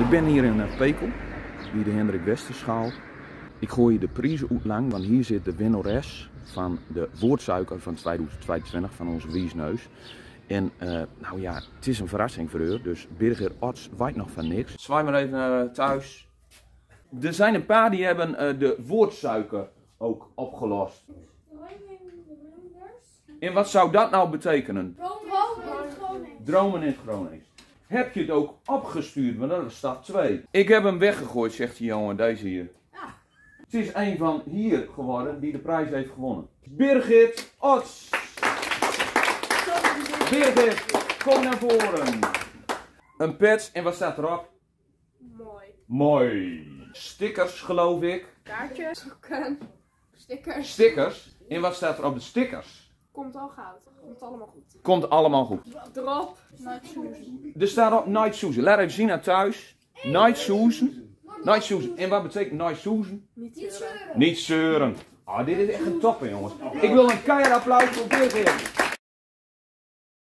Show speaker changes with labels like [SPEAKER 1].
[SPEAKER 1] Ik ben hier in Pekel, bij de Hendrik Westerschaal. Ik gooi de prijzen uit lang, want hier zit de winnares van de woordsuiker van 2022 van onze Wiesneus. En nou ja, het is een verrassing voor u, dus Birger Ots weet nog van niks. Zwaai maar even thuis. Er zijn een paar die hebben de woordsuiker ook opgelost. En wat zou dat nou betekenen? Dromen in het Gronings. Heb je het ook opgestuurd? Want dat is stap 2. Ik heb hem weggegooid, zegt die jongen, deze hier. Het is een van hier geworden die de prijs heeft gewonnen. Birgit Ots. Birgit, kom naar voren. Een pet en wat staat erop?
[SPEAKER 2] Mooi.
[SPEAKER 1] Mooi. Stickers geloof ik.
[SPEAKER 2] Kaartjes. Stickers.
[SPEAKER 1] Stickers. En wat staat er op de stickers?
[SPEAKER 2] Komt al goud. Komt allemaal goed.
[SPEAKER 1] Komt allemaal goed.
[SPEAKER 2] Drop. Night Susan.
[SPEAKER 1] Er staat op Night Susan. Laat even zien naar thuis. Night Susan. Night Susan. En wat betekent Night Susan?
[SPEAKER 2] Niet zeuren.
[SPEAKER 1] Niet zeuren. Ah, dit is echt een topper, jongens. Ik wil een keihard applaus voor Birgit.